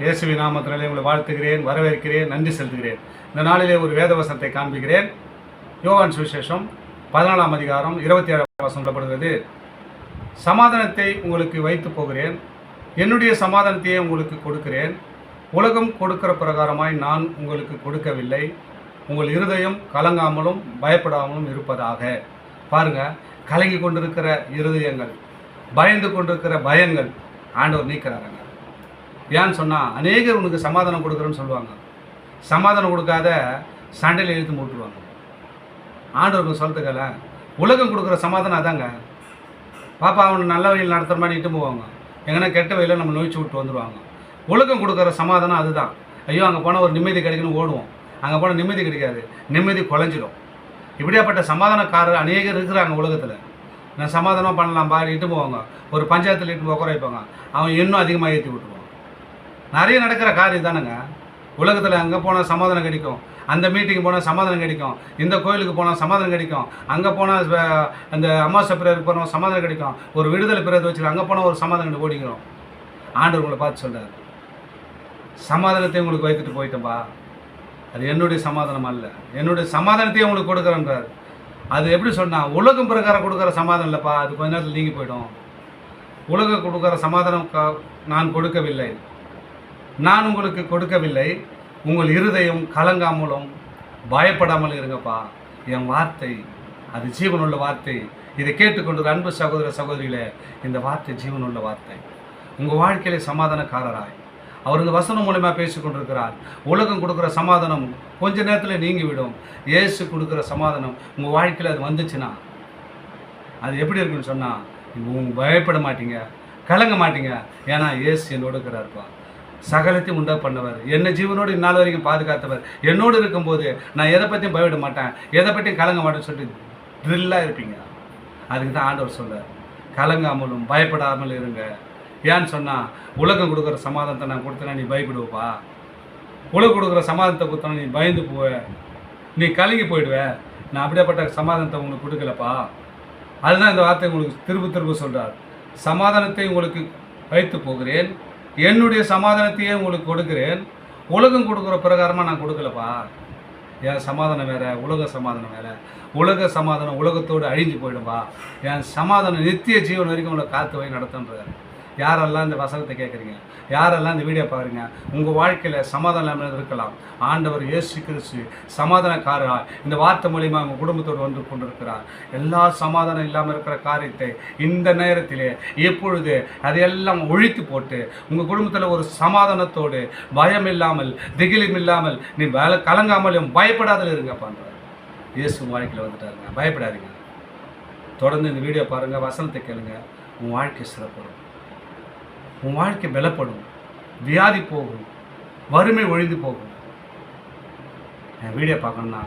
இயேசுவின் நாமத்தினாலே உங்களை வாழ்த்துகிறேன், வரவேற்கிறேன், நன்றி செலுத்துகிறேன். இந்த நாளிலே ஒரு வேத வசனத்தை காண்பிக்கிறேன். யோவான் சுவிசேஷம் 14ஆம் அதிகாரம் 27ஆம் வசனம் சொல்லப்படுகிறது. சமாதானத்தை உங்களுக்கு வைத்து போகிறேன், என்னுடைய சமாதானத்தையே உங்களுக்கு கொடுக்கிறேன். உலகம் கொடுக்கிற பிரகாரமாய் நான் உங்களுக்கு கொடுக்கவில்லை. உங்கள் இருதயம் கலங்காமலும் பயப்படாமலும் இருப்பதாக. பாருங்க, கலங்கி கொண்டிருக்கிற இருதயங்கள், பயந்து கொண்டிருக்கிற பயங்கள் ஆண்டவர் நீக்கிறாங்க. ஏன்னு சொன்னால், அநேகர் உனக்கு சமாதானம் கொடுக்குறேன்னு சொல்லுவாங்க. சமாதானம் கொடுக்காத சண்டையில் இழுத்து மூட்டுருவாங்க. ஆண்டவருக்கு சொல்கிறதுக்கால உலகம் கொடுக்குற சமாதானம் அதாங்க. பாப்பா அவனை நல்ல வழியில் நடத்துகிற மாதிரி இட்டு போவாங்க, எங்கன்னா கெட்ட வழியில் நம்ம நோய்ச்சி விட்டு வந்துடுவாங்க. உலகம் கொடுக்குற சமாதானம் அதுதான். ஐயோ அங்கே போனால் ஒரு நிம்மதி கிடைக்கணும்னு ஓடுவோம், அங்கே போனால் நிம்மதி கிடைக்காது, நிம்மதி குலைஞ்சிடும். இப்படியாப்பட்ட சமாதானக்காரர் அநேகர் இருக்கிறாங்க உலகத்தில். நான் சமாதானமாக பண்ணலாம் பாரு இட்டு போவாங்க, ஒரு பஞ்சாயத்தில் இட்டு உட்கார வைப்பாங்க, அவன் இன்னும் அதிகமாக ஏற்றி விட்டுருவான். நிறைய நடக்கிற காரியம் தானுங்க. உலகத்தில் அங்கே போனால் சமாதானம் கிடைக்கும், அந்த மீட்டிங் போனால் சமாதானம் கிடைக்கும், இந்த கோயிலுக்கு போனால் சமாதானம் கிடைக்கும், அங்கே போனால் அந்த அமாவாசை பிறருக்கு போனால் சமாதானம் கிடைக்கும், ஒரு விடுதலை பிறகு வச்சுக்கலாம், அங்கே போனால் ஒரு சமாதானம் ஓடிக்கிறோம். ஆண்டவர் உங்களை பார்த்து சொல்கிறார், சமாதானத்தை உங்களுக்கு வைத்துட்டு போயிட்டோம்பா, அது என்னுடைய சமாதானம் அல்ல, என்னுடைய சமாதானத்தையே உங்களுக்கு கொடுக்குறேன்றார். அது எப்படி சொன்னால், உலகம் பிரகாரம் கொடுக்குற சமாதானம் இல்லைப்பா, அது கொஞ்ச நேரத்தில் நீங்கி போயிடும். உலகம் கொடுக்குற சமாதானம் நான் கொடுக்கவில்லை, நான் உங்களுக்கு கொடுக்கவில்லை. உங்கள் இருதயம் கலங்காமலும் பயப்படாமல் இருங்கப்பா. என் வார்த்தை அது ஜீவனுள்ள வார்த்தை. இதை கேட்டுக்கொண்டு அன்பு சகோதர சகோதரிகளே, இந்த வார்த்தை ஜீவனுள்ள வார்த்தை. உங்கள் வாழ்க்கையிலே சமாதானக்காரராய் அவர் இந்த வசனம் மூலமாக பேசி கொண்டிருக்கிறார். உலகம் கொடுக்குற சமாதானம் கொஞ்ச நேரத்தில் நீங்கிவிடும். இயேசு கொடுக்குற சமாதானம் உங்கள் வாழ்க்கையில் அது வந்துச்சுன்னா அது எப்படி இருக்குன்னு சொன்னால், நீங்கள் பயப்பட மாட்டீங்க, கலங்க மாட்டீங்க. ஏன்னா இயேசு என்னோடு இருக்கிறார்ப்பா. சகலத்தையும் உண்டா பண்ணவர், என்னை ஜீவனோடு இந்நாள் வரைக்கும் பாதுகாத்தவர். என்னோடு இருக்கும்போது நான் எதை பற்றியும் பயப்பட மாட்டேன், எதை பற்றியும் கலங்க மாட்டேன்னு சொல்லிட்டு ட்ரில்லாக இருப்பீங்க. அதுக்கு தான் ஆண்டவர் சொல்கிறார், கலங்காமலும் பயப்படாமல் இருங்க. ஏன்னு சொன்னால், உலகம் கொடுக்குற சமாதானத்தை நான் கொடுத்தேன்னா நீ பயப்படுவப்பா. உலகம் கொடுக்குற சமாதானத்தை கொடுத்தனா நீ பயந்து போவ, நீ கலங்கி போயிடுவ. நான் அப்படியேப்பட்ட சமாதானத்தை உங்களுக்கு கொடுக்கலப்பா. அதுதான் இந்த வார்த்தை உங்களுக்கு திரும்ப திரும்ப சொல்கிறார். சமாதானத்தை உங்களுக்கு வைத்து போகிறேன், என்னுடைய சமாதானத்தையே உங்களுக்கு கொடுக்கிறேன். உலகம் கொடுக்குற பிரகாரமாக நான் கொடுக்கலப்பா. என் சமாதானம் வேறு, உலக சமாதானம் வேறு. உலக சமாதானம் உலகத்தோடு அழிஞ்சு போயிடும்பா. என் சமாதானம் நித்திய ஜீவன் வரைக்கும் உங்களை காத்து வை நடத்துன்றார். யாரெல்லாம் இந்த வசனத்தை கேட்குறீங்க, யாரெல்லாம் இந்த வீடியோ பாருங்க, உங்கள் வாழ்க்கையில் சமாதானம் இல்லாமல் இருக்கலாம். ஆண்டவர் இயேசு கிறிஸ்து சமாதானக்காரராக இந்த வார்த்தை மூலிமா உங்கள் குடும்பத்தோடு வந்து கொண்டிருக்கிறார். எல்லா சமாதானம் இல்லாமல் இருக்கிற காரியத்தை இந்த நேரத்திலே இப்பொழுது அதையெல்லாம் ஒழித்து போட்டு உங்கள் குடும்பத்தில் ஒரு சமாதானத்தோடு, பயம் இல்லாமல், திகிலும் இல்லாமல், நீ கலங்காமலும் பயப்படாத இருங்க பண்ணுறார். இயேசு வாழ்க்கையில் வந்துட்டாருங்க. பயப்படாதீங்க. தொடர்ந்து இந்த வீடியோ பாருங்கள், வசனத்தை கேளுங்க. உன் வாழ்க்கை சிறப்படும், உன் வாழ்க்கை பலப்படும், வியாதி போகும், வறுமை ஒழிந்து போகும். என் வீடியோ பார்க்கணுன்னா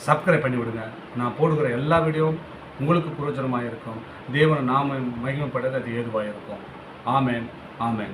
சப்ஸ்கிரைப் பண்ணி விடுங்க. நான் போடுகிற எல்லா வீடியோவும் உங்களுக்கு பிரயோஜனமாக இருக்கும். தேவனை நாம மகிமைப்பட்டது அது ஏதுவாக இருக்கும். ஆமேன், ஆமேன்.